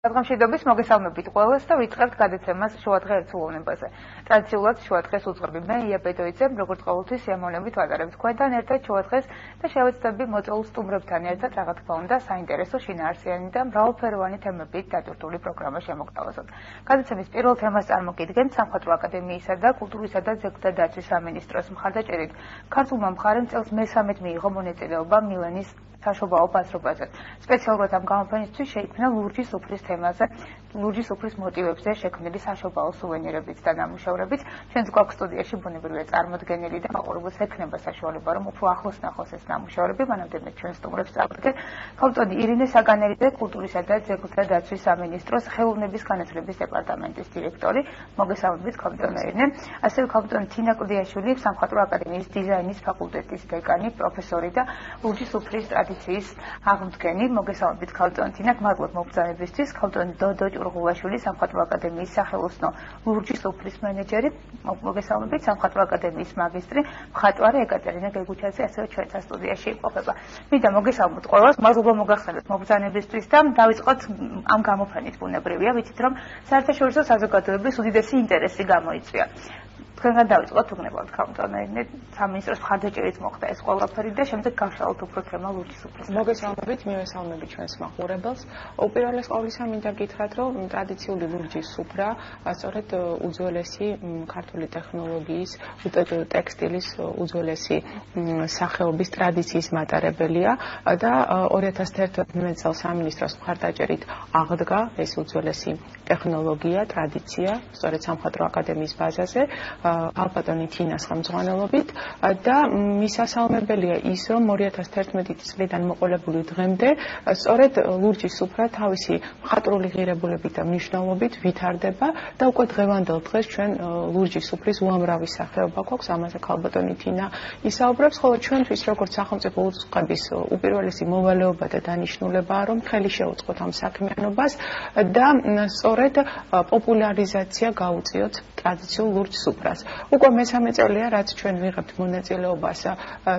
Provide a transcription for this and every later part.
Გადამშვიდობის მოგესალმებით ყველას და ვიწყებთ გადაცემას შუადღე ერთსულოვნებაზე. ტრადიციულად შუადღეს უძღვები მე ია ბედოიძე, როგორც ყოველთვის სიამოვნებით ვატარებ თქვენთან ერთად შუადღეს და შევეცდები მოწვეულ სტუმრებთან ერთად რა თქმა უნდა საინტერესო შინაარსიანი და მრავალფეროვანი თემებით დატვირთული პროგრამა შემოგთავაზოთ. გადაცემის პირველ თემას წარმოგიდგენთ სამხატვრო აკადემიისა და კულტურისა და ძეგლთა დაცვის სამინისტროს მხარდაჭერით. ქართულმა მხარემ წელს მე-13 მიიღო მონაწილეობა მილანის საშობაო ბაზრობაზე. სპეციალურად ამ გამოფენისთვის შეიქმნა ლურჯი სუფრის თემაზე, ლურჯი სუფრის მოტივებზე შექმნილი საშობაო სუვენირებით და ნამუშევრებით. ჩვენს გვაქვს სტუდიაში ბუნებრივია წარმოდგენილი და მაყურებელს ექნება საშუალება, რომ უფრო ახლოს ნახოს ეს ნამუშევრები, მანამდე მე ჩვენს სტუმრებს წავდგენ. ქალბატონი ირინე საგანელიძე, კულტურისა და ძეგლთა დაცვის სამინისტროს ხელოვნების განათლების დეპარტამენტის დირექტორი. მოგესალმებით, ქალბატონი ირინე. ასევე ქალბატონი თინა კლდიაშვილი, სამხატვრო აკადემიის დიზაინის ფაკულტეტის დეკანი, პროფესორი და ლურჯი სუფრის ტრადიციის აღმდგენი. მოგესალმებით, ქალბატონი თინა, მადლობთ მოგზაურობისთვის. ქალბატონი დოდო ჭურღულაშვილი, სამხატვრო აკადემიის სახელოსნო ლურჯი სუფრის მენეჯერი. მოგესალმებით, სამხატვრო აკადემიის მაგისტრი, მხატვარი ეკატერინა გეგუჩაძე, ასევე ჩვენთან სტუდიაში იმყოფება. მინდა მოგესალმოთ ყველას, მადლობა მოგახსენოთ მოგზაურობისთვის და დავიწყოთ ამ გამოფენით ბუნებრივია, ვიცით რომ საერთაშორისო საზოგადოების უდიდესი ინტერესი გამოიწვია. თქვენგან დავიწყოთ უგნებავთ ქალბატონი, სამინისტროს მხარდაჭერით მოხდა ეს ყველაფერი და შემდეგ გავშალოთ უფრო თემა ლურჯი სუფრის. მოგესალმებით, მივესალმებით ჩვენს მაყურებელს. უპირველეს ყოვლისა მინდა გითხრათ, რომ ტრადიციული ლურჯი სუფრა სწორედ უძველესი ქართული ტექნოლოგიის, ტექსტილის უძველესი სახეობის ტრადიციის მატარებელია და 2011 წელს სამინისტროს მხარდაჭერით აღდგა ეს უძველესი ტექნოლოგია, ტრადიცია, სწორედ სამხატვრო აკადემიის ბაზაზე. ქალბატონი თინას ხელმძღვანელობით და მისასალმებელია ის, რომ 2011 წლიდან მოყოლებული დღემდე სწორედ ლურჯი სუფრა თავისი მხატვრული ღირებულებით და მნიშვნელობით ვითარდება და უკვე დღევანდელ დღეს ჩვენ ლურჯი სუფრის უამრავი სახეობა გვაქვს, ამაზე ქალბატონი თინა ისაუბრებს, ხოლო ჩვენთვის როგორც სახელმწიფო უწყების უპირველესი მოვალეობა და დანიშნულებაა, რომ ხელი შეუწყოთ ამ საქმიანობას და სწორედ პოპულარიზაცია გაუწიოთ ტრადიციულ ლურჯ სუფრას. უკვე მე-13 წელია, რაც ჩვენ ვიღებთ მონაწილეობას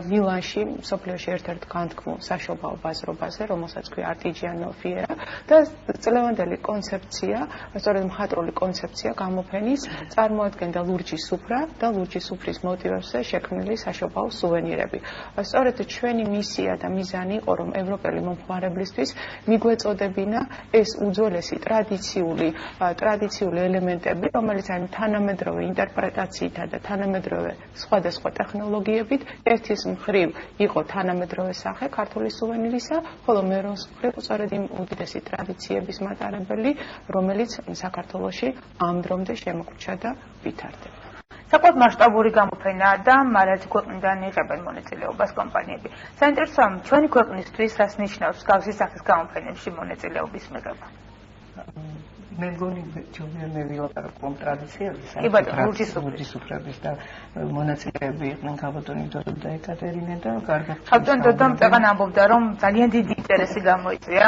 მილანში, მსოფლიოში ერთ-ერთ განთქმულ საშობაო ბაზრობაზე, რომელსაც ქვია Artigiano Fiera და წლევანდელი კონცეფცია, სწორედ მხატვრული კონცეფცია გამოფენის წარმოადგენდა ლურჯი სუფრა და ლურჯი სუფრის მოტივებზე შექმნილი საშობაო სუვენირები. სწორედ ჩვენი მისია და მიზანი იყო, რომ ევროპელი მომხმარებლისთვის მიგვეწოდებინა ეს უძველესი ტრადიციული ელემენტები, რომელიც არის თანამედროვე ინტერპრეტაციითა და თანამედროვე სხვადასხვა ტექნოლოგიებით ერთის მხრივ იყო თანამედროვე სახე ქართული სუვენირისა, ხოლო მეროს მხრივ სწორედ იმ უდიდესი ტრადიციების მატარებელი, რომელიც საქართველოში ამ დრომდე შემოგვჭა და ვითარდება. საკმაოდ მასშტაბური გამოფენაა და მარაძ ქვეყნიდან იღებენ მონაწილეობას კომპანიები. საინტერესოა ჩვენი ქვეყნისთვის რას ნიშნავს გავსი სახის გამოფენებში მონაწილეობის მიღება. მე მგონი მე ვილაპარაკო ამ ტრადიციების, ლურჯი სუფრების და მონაწილეები იყვნენ ქალბატონი დოდო და ეკატერინა და კარგად. ქალბატონი დოდო მწვან ამბობდა, რომ ძალიან დიდი ინტერესი გამოიწვია.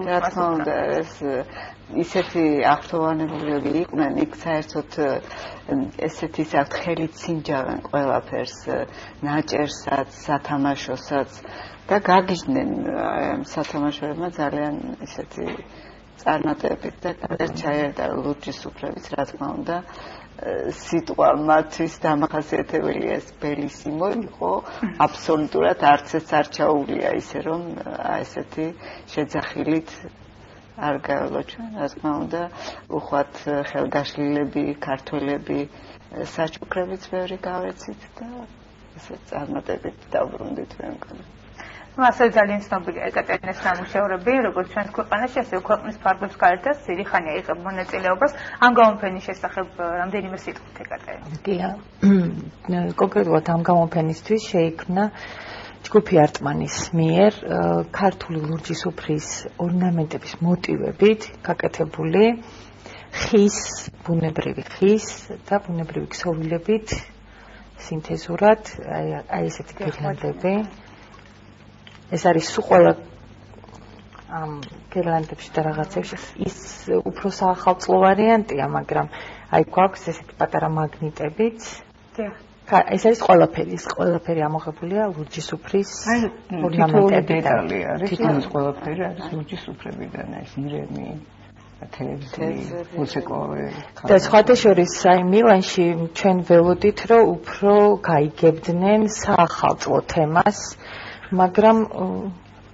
რა თქმა უნდა, ეს ისეთი აღფრთოვანებულები იყვნენ, იქ საერთოდ ესეთი საერთოდ ხელით სინჯავენ ყველაფერს, ნაჭერსაც, სათამაშოსაც და გაგიჟდნენ ამ სათამაშოებმა ძალიან ისეთი წარმატებით და კარგად ჩაერდა ლურჯი სუფრების, რა თქმა უნდა, სიტყვა მათთვის დამახასიათებელია ეს ბელისიმო იყო, აბსოლუტურად არც ეს არ ჩაუვლია ისე რომ ესეთი შეძახილით არ გაელო ჩვენ, რა თქმა უნდა, უხვად ხელგაშლილები, ქართველები, საჩუქრებიც ბევრი გავეცით და ესე წარმატებით დავბრუნდით მე მგონი. ასე ძალიან ცნობილია ეკატერინას ნამუშევრები, როგორც ჩვენს ქვეყანაში, ასევე ქვეყნის ფარგლებს გარეთაც ძირი ხანია იღებ მონაწილეობას. ამ გამოფენის შესახებ რამდენიმე სიტყვით ეკატერინა. კონკრეტულად ამ გამოფენისთვის შეიქმნა ჯგუფი არტმანის მიერ ქართული ლურჯი სუფრის ორნამენტების მოტივებით გაკეთებული ხის, ბუნებრივი ხის და ბუნებრივი ქსოვილებით სინთეზურად აი ესეთი გირლანდები. ეს არის სულ ყველა ამ გირლანდებში და რაღაცებში ის უფრო საახალწლო ვარიანტია, მაგრამ აი გვაქვს ესეთი პატარა მაგნიტებიც. ეს არის ყველაფერი ამოღებულია ლურჯი სუფრის ორნამენტებიდან. თითოეული დეტალი არის, ეს ყველაფერი არის ლურჯი სუფრებიდან, ეს ირემი, ტელევიზია, მუსიკოვე. და სხვათა შორის აი მილანში ჩვენ ველოდით, რომ უფრო გაიგებდნენ საახალწლო თემას, მაგრამ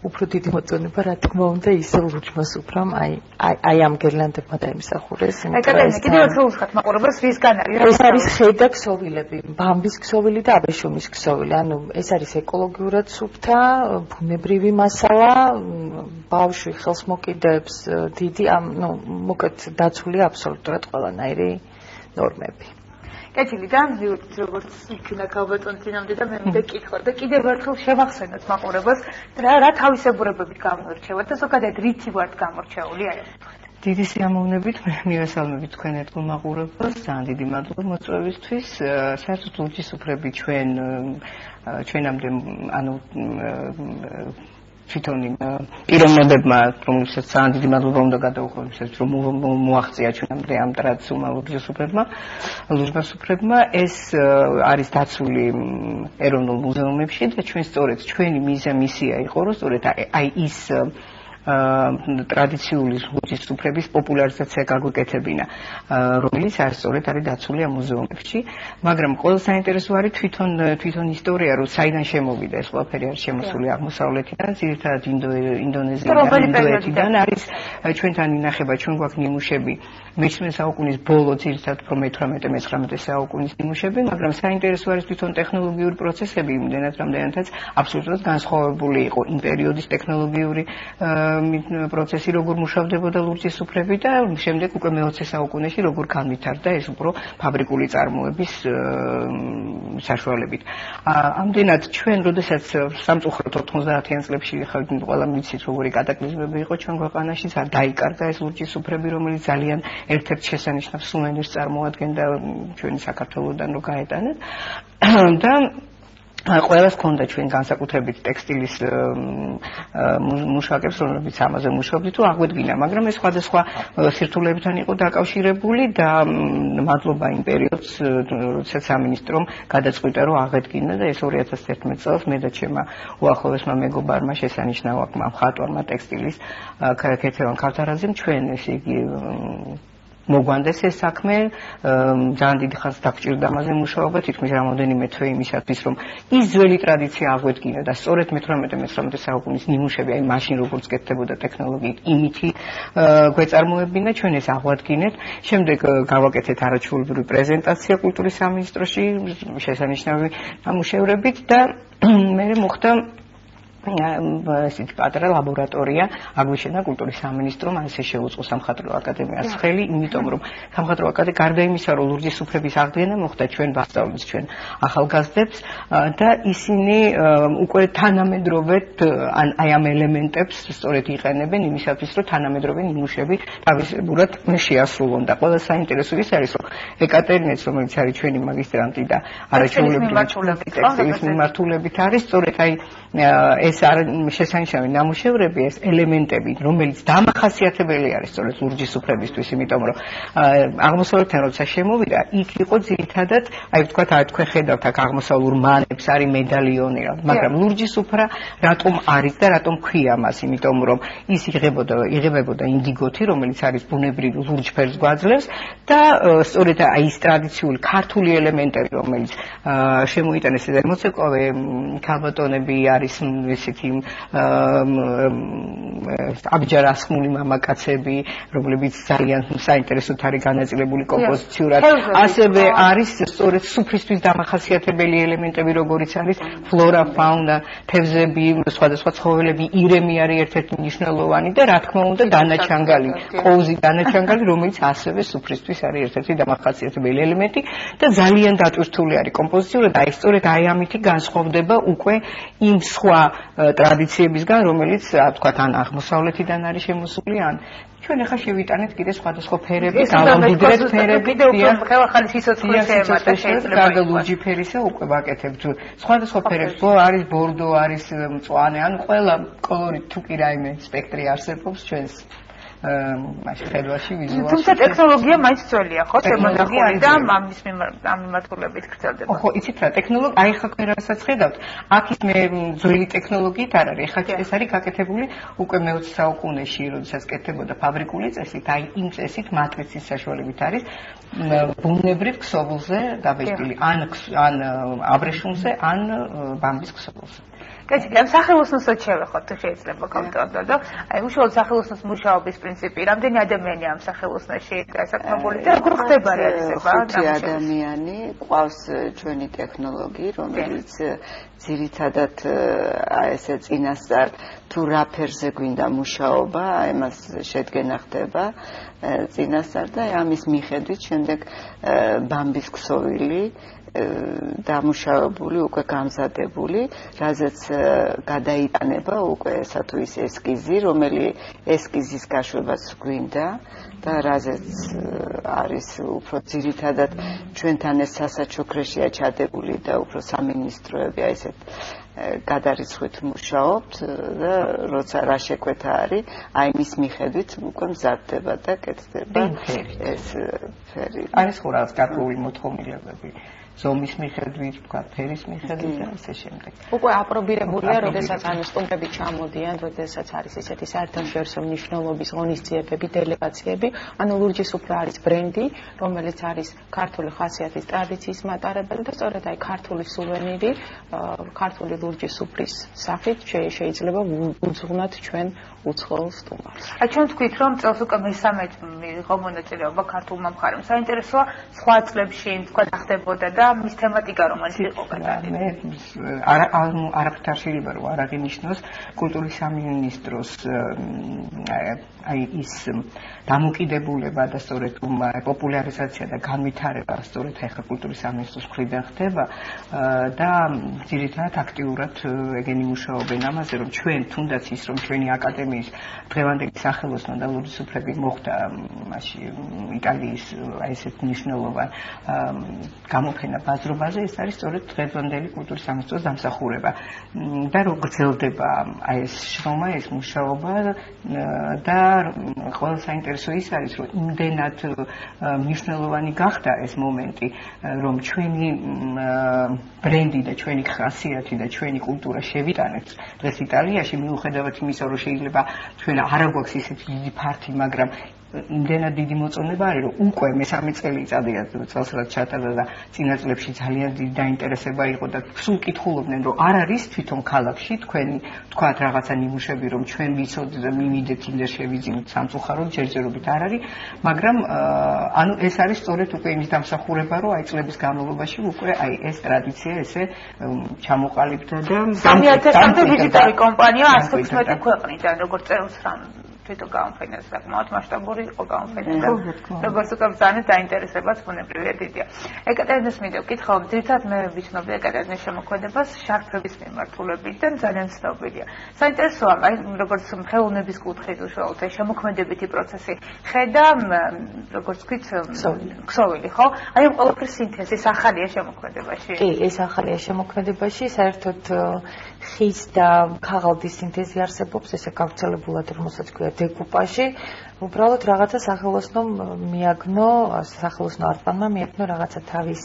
უფრო დიდი მოწონება რა თქმა უნდა ისე ლურჯმას უბრალოდ აი ამ გერლანდებმა დაიმსახურეს. კიდევ ერთხელ უსხათ მაყურებელს რისგან არის? ეს არის ხედა ქსოვილები, ბამბის ქსოვილი და აბეშუმის ქსოვილი. ანუ ეს არის ეკოლოგიურად სუფთა, ბუნებრივი მასალა, ბავშვი ხელს მოკიდებს დიდი მოკეთ დაცულია აბსოლუტურად ყველანაირი ნორმები. კეთილი და როგორც იქნა ქალბატონი წინამდე და მე მინდა კითხვა და კიდევ ერთხელ შევახსენოთ მაყურებელს რა თავისებურებებით გამოირჩევა და ზოგადად რითი ვართ გამორჩეული აი ამ კითხვით. დიდი სიამოვნებით მე მივესალმებით თქვენ ერთგულ მაყურებელს, ძალიან დიდი მადლობა მოწვევისთვის. საერთოდ ლურჯის უფლები ჩვენამდე ანუ თვითონ პიროვნებებმა, რომელსაც ძალიან დიდი მადლობა უნდა გადაუხმოთ, რომ მოაღწია ჩვენამდე ამ ტრადიციულმა ლურჯმას უფლებმა. ეს არის დაცული ეროვნულ მუზეუმებში და ჩვენ სწორედ ჩვენი მისია იყო, რომ სწორედ აი ის ტრადიციული ლურჯის უფლების პოპულარიზაცია გაგვიკეთებინა, რომელიც სწორედ არის დაცული ამ მუზეუმებში, მაგრამ ყველა საინტერესო არის თვითონ ისტორია, რომ საიდან შემოვიდა ეს ყველაფერი არის შემოსული აღმოსავლეთიდან, ძირითადად ინდონეზიიდან არის ჩვენთან ინახება, ჩვენ გვაქვს ნიმუშები მე-19 საუკუნის ბოლო, ძირითადად უფრო მე-18-19 საუკუნის ნიმუშები, მაგრამ საინტერესო არის თვითონ ტექნოლოგიური პროცესები, რამდენადაც აბსოლუტურად განსხვავებული იყო იმ პერიოდის ტექნოლოგიური პროცესი როგორ მუშავდებოდა ლურჯის უფლები და შემდეგ უკვე მე-20 საუკუნეში როგორ განვითარდა ეს უფრო ფაბრიკული წარმოების საშუალებით. ამდენად ჩვენ როდესაც სამწუხაროდ 90-იან წლებში ყველა ვიცით როგორი კატაკლიზმები იყო ჩვენ ქვეყანაში, დაიკარგა ეს ლურჯის უფლები, რომელიც ძალიან ერთ-ერთ შესანიშნავ სუვენირს წარმოადგენდა ჩვენი საქართველოსთან რო გაეტანათ და ყველას ჰქონდა ჩვენ განსაკუთრებით ტექსტილის მუშაკებს, რომლებიც ამაზე მუშაობდნენ თუ აღვედგინა, მაგრამ ეს სხვადასხვა სირთულეებთან იყო დაკავშირებული და მადლობა იმ პერიოდს, როდესაც სამინისტრომ გადაწყვიტა, რომ აღედგინა და ეს 2011 წელს მე და ჩემმა უახლოესმა მეგობარმა შესანიშნავმა მხატვარმა ტექსტილის ქეთევან ქავთარაძემ ჩვენ ესე იგი მოგვანდეს ეს საქმე, ძალიან დიდი ხანს დაგჭირდა ამაზე მუშაობა, თითქმის რამოდენიმე თვე იმისათვის, რომ ის ძველი ტრადიცია აღვედგინა და სწორედ მე-18-19 საუკუნის ნიმუშები, აი მაშინ როგორც კეთდებოდა ტექნოლოგიით, იმითი გვეწარმოებინა, ჩვენ ეს აღვადგინეთ. შემდეგ გავაკეთეთ არაჩვეულებრივი პრეზენტაცია კულტურის სამინისტროში, შესანიშნავი ნამუშევრებით და მე მოხდა ესეთი პატარა ლაბორატორია აგვიშენა კულტურის სამინისტრომ, ასე შეუწყო სამხატვრო აკადემიას ხელი, იმიტომ რომ სამხატვრო აკადემია გარდა იმისა, რომ ლურჯის უფლების აღდგენა მოხდა ჩვენ ვასწავლეთ ჩვენ ახალგაზრდებს და ისინი უკვე თანამედროვედ აი ამ ელემენტებს სწორედ იყენებენ იმისათვის, რომ თანამედროვე ნიმუშები თავისებურად შეასრულონ და ყველა საინტერესო ის არის, რომ ეკატერინეც, რომელიც არის ჩვენი მაგისტრანტი და არაჩვეულებრივი ტექსტილის მიმართულებით არის, სწორედ აი ეს შესანიშნავი ნამუშევრები, ეს ელემენტები, რომელიც დამახასიათებელი არის სწორედ ლურჯის უფლებისთვის, იმიტომ რომ აღმოსავლეთთან როცა შემოვიდა, იქ იყო ძირითადად, აი ვთქვათ, თქვენ ხედავთ აქ აღმოსავლურ მანებს, არის მედალიონი, მაგრამ ლურჯის უფრა რატომ არის და რატომ ქვია მას, იმიტომ რომ ის იღებებოდა ინდიგოთი, რომელიც არის ბუნებრივი ლურჯ ფერს გვაძლევს და სწორედ აი ეს ტრადიციული ქართული ელემენტები, რომელიც შემოიტანეს ეს მოცეკვავე ქალბატონები არის ესეთი აბჯარასხმული მამაკაცები, რომლებიც ძალიან საინტერესოდ არის განაწილებული კომპოზიციურად. ასევე არის სწორედ სუფრისთვის დამახასიათებელი ელემენტები, როგორიც არის ფლორა, ფაუნა, თევზები, სხვადასხვა ცხოველები, ირემი არის ერთ-ერთი მნიშვნელოვანი და რა თქმა უნდა დანაჩანგალი, ყოვზი დანაჩანგალი, რომელიც ასევე სუფრისთვის არის ერთ-ერთი დამახასიათებელი ელემენტი და ძალიან დატვირთული არის კომპოზიციურად. აი სწორედ აი ამითი განსხვავდება უკვე იმ სხვა ტრადიციებისგან, რომელიც თქვათ ან აღმოსავლეთიდან არის შემოსული, ან ჩვენ ახლა შევიტანეთ კიდე სხვადასხვა ფერები, გავამდიდრეთ ფერები, ახალი სიცოცხლე შეემატა შეიძლება. გარდა ლურჯი ფერისა უკვე ვაკეთებთ სხვადასხვა ფერებს, არის ბორდო, არის მწვანე, ან ყველა კოლორით თუ კი რაიმე სპექტრი არსებობს ჩვენს მაშინ ხედვაში ვიზუალში. თუმცა ტექნოლოგია მაინც ძველია, ხო? ტექნოლოგია და ამის მიმართულებით გრძელდება. ხო, იცით რა, ტექნოლოგია, აი ხა რასაც ხედავთ, აქ ის მე ძველი ტექნოლოგიით არ არის. ხა ეს არის გაკეთებული უკვე მე-20 საუკუნეში, როდესაც კეთდებოდა ფაბრიკული წესით, აი იმ წესით მატრიცის საშუალებით არის ბუნებრივ ქსოვილზე დაბეჭდილი, ან აბრეშუმზე, ან ბამბის ქსოვილზე. კეთილი, ამ სახელოსნოსაც შევეხოთ, შეიძლება კონკრეტულად და აი უშუალოდ სახელოსნოს მუშაობის პრინციპი, რამდენი ადამიანია ამ სახელოსნოში დასაქმებული და როგორ ხდება რეალიზება? 5 ადამიანი ყავს ჩვენი ტექნოლოგია, რომელიც ძირითადად აი ესე წინასწარ თუ რა ფერზე გვინდა მუშაობა, ამას შედგენა ხდება წინასწარ და ამის მიხედვით შემდეგ ბამბის ქსოვილი დამუშავებული, უკვე გამზადებული, რაზეც გადაიტანება უკვე ესა თუ ის ესკიზი, რომელი ესკიზის გაშვებაც გვინდა და რაზეც არის უფრო ძირითადად ჩვენთან ეს სასაჩუქრეშია ჩადებული და უფრო სამინისტროები აი ესეთ გადარიცხვით მუშაობთ და როცა რა შეკვეთა არის, აი მის მიხედვით უკვე მზადდება და კეთდება ეს ფერი. არის ხო რაღაც გარკვეული მოთხოვნილებები? ზომის მიხედვით, თქვა, ფერის მიხედვით და ასე შემდეგ. უკვე აპრობირებულია, როდესაც ამ სტუმრები ჩამოდიან, როდესაც არის ესეთი საერთაშორისო მნიშვნელობის ღონისძიებები, დელეგაციები, ანუ ლურჯი სუფრა არის ბრენდი, რომელიც არის ქართული ხასიათის ტრადიციის მატარებელი და სწორედ აი ქართული სუვენირი, ქართული ლურჯი სუფრის სახით შეიძლება უძღვნათ ჩვენ უცხოელ სტუმარს. აი ჩვენ თქვით, რომ წელს უკვე მესამე მიიღო მონაწილეობა ქართულმა მხარემ. საინტერესოა სხვა წლებში თქვა ხდებოდა და მის თემატიკა რომელიც იყო გადადი. მე არაფერ შეიძლება რომ არ აღინიშნოს კულტურის სამინისტროს აი ის დამოკიდებულება და სწორედ პოპულარიზაცია და განვითარება სწორედ ახლა კულტურის სამინისტროს მხრიდან ხდება და ძირითადად აქტიურად ეგენი მუშაობენ ამაზე რომ ჩვენ თუნდაც ის რომ ჩვენი აკადემიის დღევანდელი სახელოსნო და ლურჯი სუფრები მოხდა მასში იტალიის აი ესეთ მნიშვნელოვან გამოფენა ბაზრობაზე ეს არის სწორედ დღევანდელი კულტურის სამინისტროს დამსახურება და რომ გრძელდება აი ეს შრომა ეს მუშაობა და ყველა საინტერესო ის არის რომ იმდენად მნიშვნელოვანი გახდა ეს მომენტი რომ ჩვენი ბრენდი და ჩვენი ხასიათი და ჩვენი კულტურა შევიტანეთ დღეს იტალიაში მიუხედავად იმისა რომ შეიძლება ჩვენ არ გვაქვს ისეთი დიდი ფართი მაგრამ იმდენად დიდი მოწონება არის რომ უკვე მესამე წელიწადია წელს რაც ჩატარდა და წინა წლებში ძალიან დიდი დაინტერესება იყო და სულ კითხულობდნენ რომ არ არის თვითონ ქალაქში თქვენი თქვათ რაღაცა ნიმუშები რომ ჩვენ ვიცოდეთ და მივიდეთ იმდა შევიძინოთ სამწუხაროდ ჯერჯერობით არ არის მაგრამ ანუ ეს არის სწორედ უკვე იმის დამსახურება რომ აი წლების განმავლობაში უკვე აი ეს ტრადიცია ესე ჩამოყალიბდა და 3000-მდე ვიზიტორი კომპანია 115 ქვეყნიდან როგორც წელს რამ თვითონ გამოფენა საკმაოდ მასშტაბური იყო გამოფენა და როგორც უკვე ბრძანეთ დაინტერესებაც ბუნებრივია დიდია. ეკატერინეს მინდა ვკითხავ, ძირითადად მე ვიცნობი ეკატერინეს შემოქმედებას შარფების მიმართულებით და ძალიან ცნობილია. საინტერესოა, აი როგორც ხელოვნების კუთხით უშუალოდ აი შემოქმედებითი პროცესი ხედა, როგორც ვთქვით, ქსოვილი, ხო? აი ამ ყველაფრის სინთეზის ახალია შემოქმედებაში. კი, ეს ახალია შემოქმედებაში, საერთოდ ხის და ქაღალდის სინთეზი არსებობს, ესე გავრცელებულად რომელსაც ქვია დეკუპაჟი, უბრალოდ რაღაცა სახელოსნომ მიაგნო, სახელოსნო არტყანმა მიაგნო რაღაცა თავის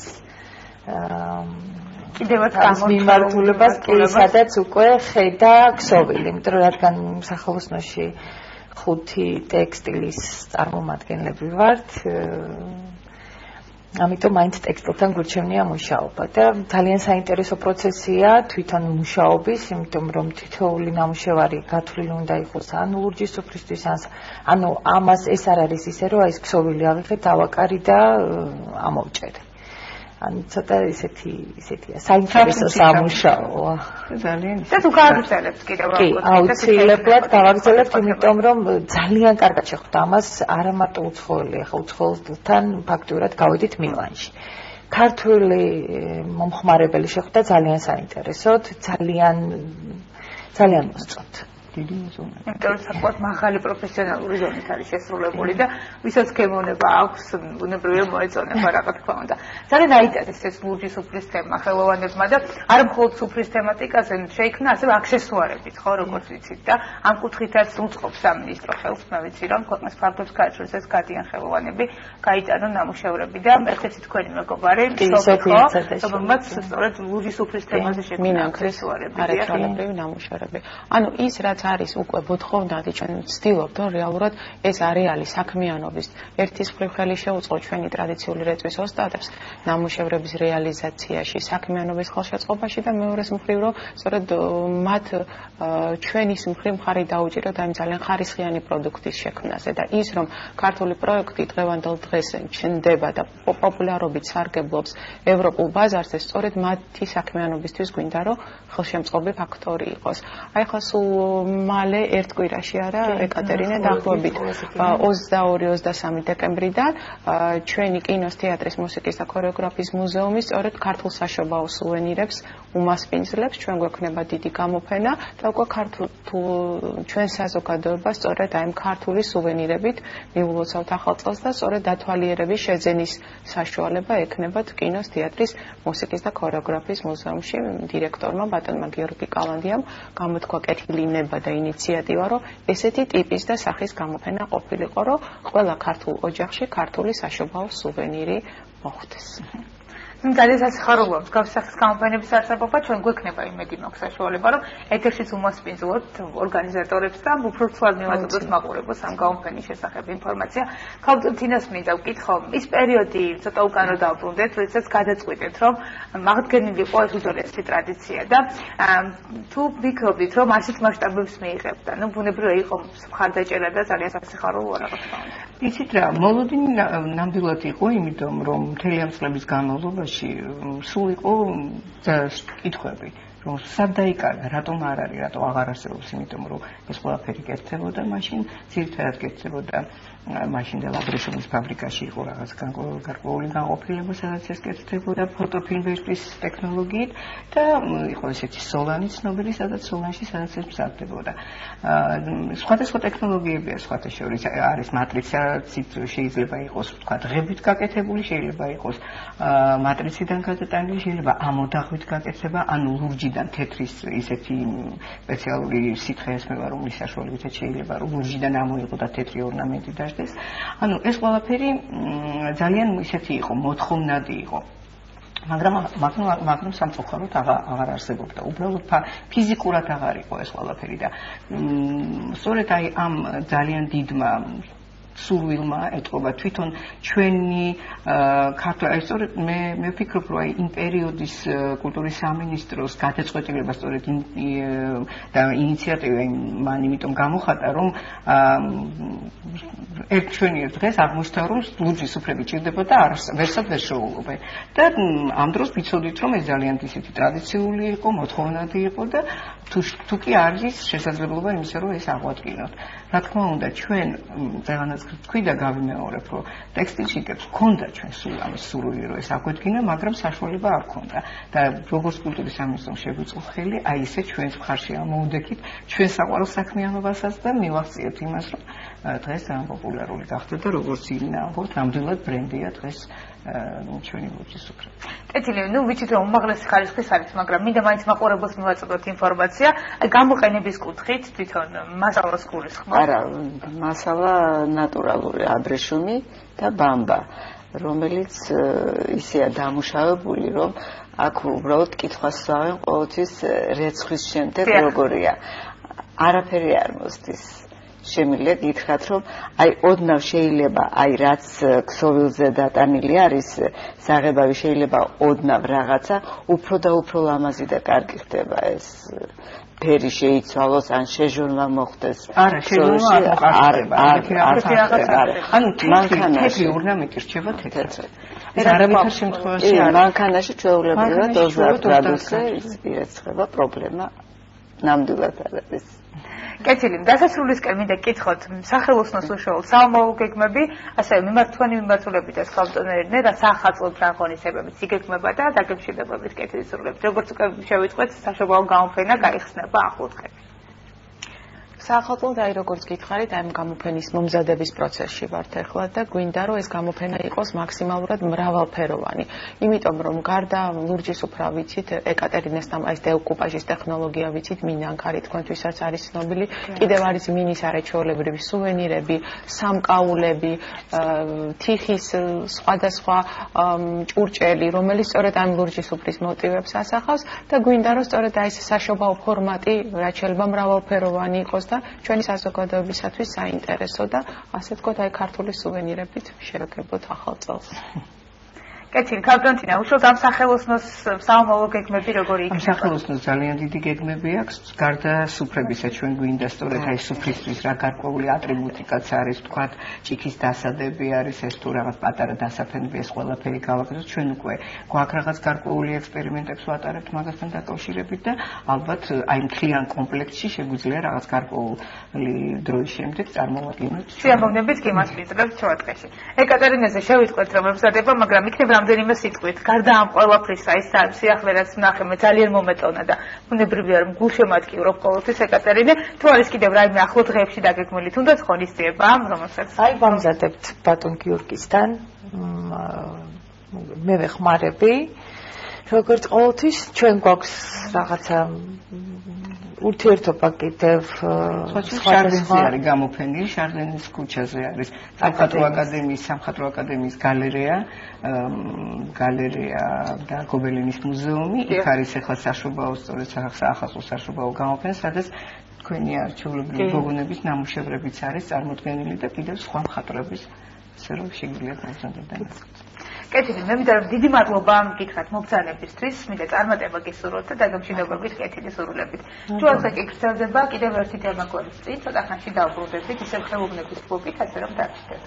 კიდევაც მიმართულებას, კი, სადაც უკვე ხედა ქსოვილი, იმიტომ რომ რადგან სახელოსნოში 5 ტექსტილის წარმომადგენლები ვართ, ამიტომ მაინც ტექსტილთან გვირჩევნია მუშაობა და ძალიან საინტერესო პროცესია თვითონ მუშაობის, იმიტომ რომ თითოეული ნამუშევარი გათვლილი უნდა იყოს ან ლურჯი სუფრისთვის, ანუ ამას ეს არ არის ისე რომ აი ეს ქსოვილი ავიღე, დავაკარი და ამოვჭერე. ან ცოტა ისეთია საინტერესო სამუშაოა. ძალიან და თუ გააგრძელებთ კიდევ კი, აუცილებლად გავაგრძელებთ, იმიტომ რომ ძალიან კარგად შეხვდა ამას არა მარტო უცხოელი, ახლა უცხოელთან ფაქტურად გავედით მილანში. ქართული მომხმარებელი შეხვდა ძალიან საინტერესოდ, ძალიან მოსწონთ. დიდი ზონა. იმიტომ საკმაოდ მაღალი პროფესიონალური ზონით არის შესრულებული და ვისაც გემოვნება აქვს, ბუნებრივია მოეწონება რა თქმა უნდა. ძალიან აიტანეს ეს ლურჯი სუფრის თემა ხელოვანებმა და არ მხოლოდ სუფრის თემატიკაზე შეიქმნა ასევე აქსესუარებით, ხო, როგორც ვიცით და ამ კუთხითაც უწყობს სამინისტრო ხელს, მე ვიცი რომ ქვეყნის ფარგლებს გააჩვენეს ეს გადიან ხელოვანები, გაიტანონ ნამუშევრები და ერთ-ერთი თქვენი მეგობარი, რომელმაც სწორედ ლურჯი სუფრის თემაზე შექმნა აქსესუარები, არაერთგვაროვანი ნამუშევრები. ანუ ის რაც არის უკვე მოთხოვნადი ჩვენ ვცდილობთ რომ რეალურად ეს არეალი საქმიანობის ერთის მხრივ ხელი შეუწყო ჩვენი ტრადიციული რეწვის ოსტატებს ნამუშევრების რეალიზაციაში, საქმიანობის ხელშეწყობაში და მეორეს მხრივ რომ სწორედ მათ ჩვენის მხრივ მხარი დაუჭიროთ ამ ძალიან ხარისხიანი პროდუქტის შექმნაზე და ის რომ ქართული პროექტი დღევანდელ დღეს ჩნდება და პოპულარობით სარგებლობს ევროპულ ბაზარზე, სწორედ მათი საქმიანობისთვის გვინდა რომ ხელშემწყობი ფაქტორი იყოს. აი ხა სულ მალე ერთ კვირაში არა ეკატერინე დაახლოებით 22-23 დეკემბრიდან ჩვენი კინოს თეატრის მუსიკის და ქორეოგრაფიის მუზეუმი სწორედ ქართულ საშობაო სუვენირებს უმასპინძლებს, ჩვენ გვექნება დიდი გამოფენა და უკვე ჩვენ საზოგადოებას სწორედ აი ქართული სუვენირებით მიულოცავთ ახალ წელს და სწორედ დათვალიერების შეძენის საშუალება ექნებათ კინოს თეატრის მუსიკის და ქორეოგრაფიის მუზეუმში დირექტორმა ბატონმა გიორგი კალანდიამ გამოთქვა კეთილინება და ინიციატივა, რომ ესეთი ტიპის და სახის გამოფენა ყოფილიყო, რომ ყველა ქართულ ოჯახში ქართული საშობაო სუვენირი მოხვდეს. ძალიან სასიხარულოა მსგავსი სახის გამოფენების არსებობა, ჩვენ გვექნება იმედი მაქვს საშუალება, რომ ეთერშიც უმასპინძლოთ ორგანიზატორებს და უფრო ცვლად მივაწოდოთ მაყურებელს ამ გამოფენის შესახებ ინფორმაცია. ქალბატონ თინას მინდა ვკითხო, ის პერიოდი ცოტა უკანო დავბრუნდეთ, როდესაც გადაწყვიტეთ, რომ აღდგენილი იყო ეს უძველესი ტრადიცია და თუ ვფიქრობთ, რომ ასეთ მასშტაბებს მიიღებდა, ну ბუნებრივია იყო მხარდაჭერა და ძალიან სასიხარულოა რა თქმა უნდა. იცით რა, მოლოდინი ნამდვილად იყო, იმიტომ რომ მთელი ამ წლების განმავლობაში სულ იყო კითხვები, რომ სად დაიკარგა, რატომ არ არის, რატო აღარ არსებობს, იმიტომ რომ ეს ყველაფერი კეთდებოდა მაშინ, ძირითადად კეთდებოდა მაშინ და აბრეშუმის ფაბრიკაში იყო რაღაც გარკვეული განყოფილება, სადაც ეს კეთდებოდა ფოტოფილმების ტექნოლოგიით და იყო ესეთი სოლანი ცნობილი, სადაც სოლანში სადაც ეს მზადდებოდა. სხვადასხვა ტექნოლოგიებია, სხვათა შორის არის მატრიცაცით შეიძლება იყოს, თქვა, დღებით გაკეთებული, შეიძლება იყოს მატრიციდან გადატანილი, შეიძლება ამოდახვით გაკეთება, ანუ ლურჯიდან თეთრის ისეთი სპეციალური სითხე ესმევა, რომლის საშუალებითაც შეიძლება რომ ლურჯიდან ამოიღო და თეთრი ორნამენტი დაждდეს. ანუ ეს ყველაფერი ძალიან ისეთი იყო, მოთხოვნადი იყო. მაგრამ სამწუხაროდ აღარ არსებობდა. უბრალოდ ფიზიკურად აღარ იყო ეს ყველაფერი და სწორედ აი ამ ძალიან დიდმა სურვილმა ეტყობა თვითონ ჩვენი ქართული, აი სწორედ მე ვფიქრობ, რომ აი იმ პერიოდის კულტურის სამინისტროს გადაწყვეტილება სწორედ და ინიციატივა მან იმიტომ გამოხატა, რომ ჩვენი დღეს აღმოჩნდა, რომ ლურჯი სუფრები ჭირდებოდა და ვერსად ვერ შეუღობენ. და ამ დროს ვიცოდით, რომ ეს ძალიან ისეთი ტრადიციული იყო, მოთხოვნადი იყო და თუ კი არის შესაძლებლობა იმისა, რომ ეს აღვადგინოთ. რა თქმა უნდა, ჩვენ ზეგანაც თქვი და გავიმეორებ, რომ ტექსტილში გქონდა ჩვენ სულ ამის სურვილი, რომ ეს აგვედგინა, მაგრამ საშუალება არ ქონდა. და როგორც კულტურის სამინისტრომ შეგვიწყო ხელი, აი ესე ჩვენს მხარში ამოუდექით ჩვენ საყვარელ საქმიანობასაც და მივახციეთ იმას, რომ დღეს ძალიან პოპულარული გახდა და როგორც ილინა ამბობთ, ნამდვილად ბრენდია დღეს ჩვენი ლურჯი სუფრა. კეთილი, ну ვიცით რომ უმაღლესი ხარისხის არის, მაგრამ მინდა მაინც მაყურებელს მივაწოდოთ ინფორმაცია, გამოყენების კუთხით თვითონ მასალას გულისხმობ. არა, მასალა ნატურალური აბრეშუმი და ბამბა, რომელიც ისეა დამუშავებული, რომ აქ უბრალოდ კითხვას ვსვამენ ყოველთვის რეცხვის შემდეგ როგორია. არაფერი არ მოსდის. შემიძლია გითხრათ, რომ აი ოდნავ შეიძლება, აი რაც ქსოვილზე დატანილი არის, საღებავი შეიძლება ოდნავ რაღაცა უფრო და უფრო ლამაზი და კარგი ხდება ეს ფერი შეიცვალოს ან შეჟონვა მოხდეს. არა, შეჟონვა არ ხდება. ანუ თეთრი ორნამენტი რჩება თეთრი. ეს არავითარ შემთხვევაში არ. მანქანაში ჩვეულებრივად 20 გრადუსზე ირეცხება პრობლემა ნამდვილად არ არის. კეთილი, დასასრულისკენ მინდა გკითხოთ სახელოსნოს უშუალოდ საომრობო გეგმები, ასევე მიმართვენი მიმართულები და სკალპტონერნე და საახალწლო ფრანგონისებებით იგეგმება და დაგემშვიდობებით კეთილი სურვილებით. როგორც უკვე შევიტყვეთ, საშობაო გამოფენა გაიხსნება ახლო დღეებში. საახალწლოდ აი როგორც გითხარით, აი გამოფენის მომზადების პროცესში ვართ ახლა და გვინდა რომ ეს გამოფენა იყოს მაქსიმალურად მრავალფეროვანი. იმიტომ რომ გარდა ლურჯის უფრა ვიცით, ეკატერინესთან ეს დეოკუპაჟის ტექნოლოგია ვიცით, მინანქარი თქვენთვისაც არის ცნობილი, კიდევ არის მინის არაჩვეულებრივი სუვენირები, სამკაულები, თიხის სხვადასხვა ჭურჭელი, რომელიც სწორედ ამ ლურჯის უფრის მოტივებს ასახავს და გვინდა რომ სწორედ აი ეს საშობაო ფორმატი რაც შეიძლება მრავალფეროვანი იყოს და ჩვენი საზოგადოებისათვის საინტერესო და ასე ვთქვათ, აი ქართული სუვენირებით შევეკებოთ ახალ წელს. კეთილი, კაპიტანტინა, უშუალოდ ამ სახელოსნოს საომავლო გეგმები როგორი იქნება? სახელოსნოს ძალიან დიდი გეგმები აქვს, გარდა სუფრებისა ჩვენ გვინდა სწორედ აი სუფრისთვის რა გარკვეული ატრიბუტიკაც არის, ვთქვათ, ჭიქის დასადები არის, ეს თუ რაღაც პატარა დასაფენები, ეს ყველაფერი გავაკეთოთ, ჩვენ უკვე გვაქვს რაღაც გარკვეული ექსპერიმენტებს ვატარებთ მაგასთან დაკავშირებით და ალბათ აი მთლიან კომპლექსში შეგვიძლია რაღაც გარკვეული დროის შემდეგ წარმოვადგინოთ. სიამოვნებით გიმასპინძლებთ შუადღეში. ეკატერინეზე შევიტყვეთ რომ ემზადება, მაგრამ იქნება რამდენიმე სიტყვით, გარდა ამ ყველაფრისა, ეს სიახლე რაც ვნახე, მე ძალიან მომეტონა და ბუნებრივია რომ გულშემატკივრობ ყოველთვის ეკატერინე, თუ არის კიდევ რაიმე ახლო დღეებში დაგეგმილი თუნდაც ღონისძიება, რომელსაც აი ვამზადებთ ბატონ გიორგისთან, მე ვეხმარები. როგორც ყოველთვის ჩვენ გვაქვს რაღაცა ურთიერთობა კიდევ სხვადასხვა არის გამოფენილი, შარდენის ქუჩაზე არის სამხატვრო აკადემიის გალერეა და გობელინის მუზეუმი. იქ არის ახლა საშობაო, სწორედ საახალწლო საშობაო გამოფენა, სადაც თქვენი არჩეულებრივი გოგონების ნამუშევრებიც არის წარმოდგენილი და კიდევ სხვა მხატვრების, ასე რომ შეგვიძლია გამოსცემდნენ. კეთილი, მე მინდა რომ დიდი მადლობა გითხრათ მობრძანებისთვის, მინდა წარმატება გისურვოთ და დაგემშვიდობებით კეთილი სურვილებით. შუადღე კი გრძელდება კიდევ ერთი თემა გვაქვს წინ, ცოტა ხანში დავბრუნდებით ისევ ხელოვნების კლუბით, ასე რომ დაგჭირდეთ.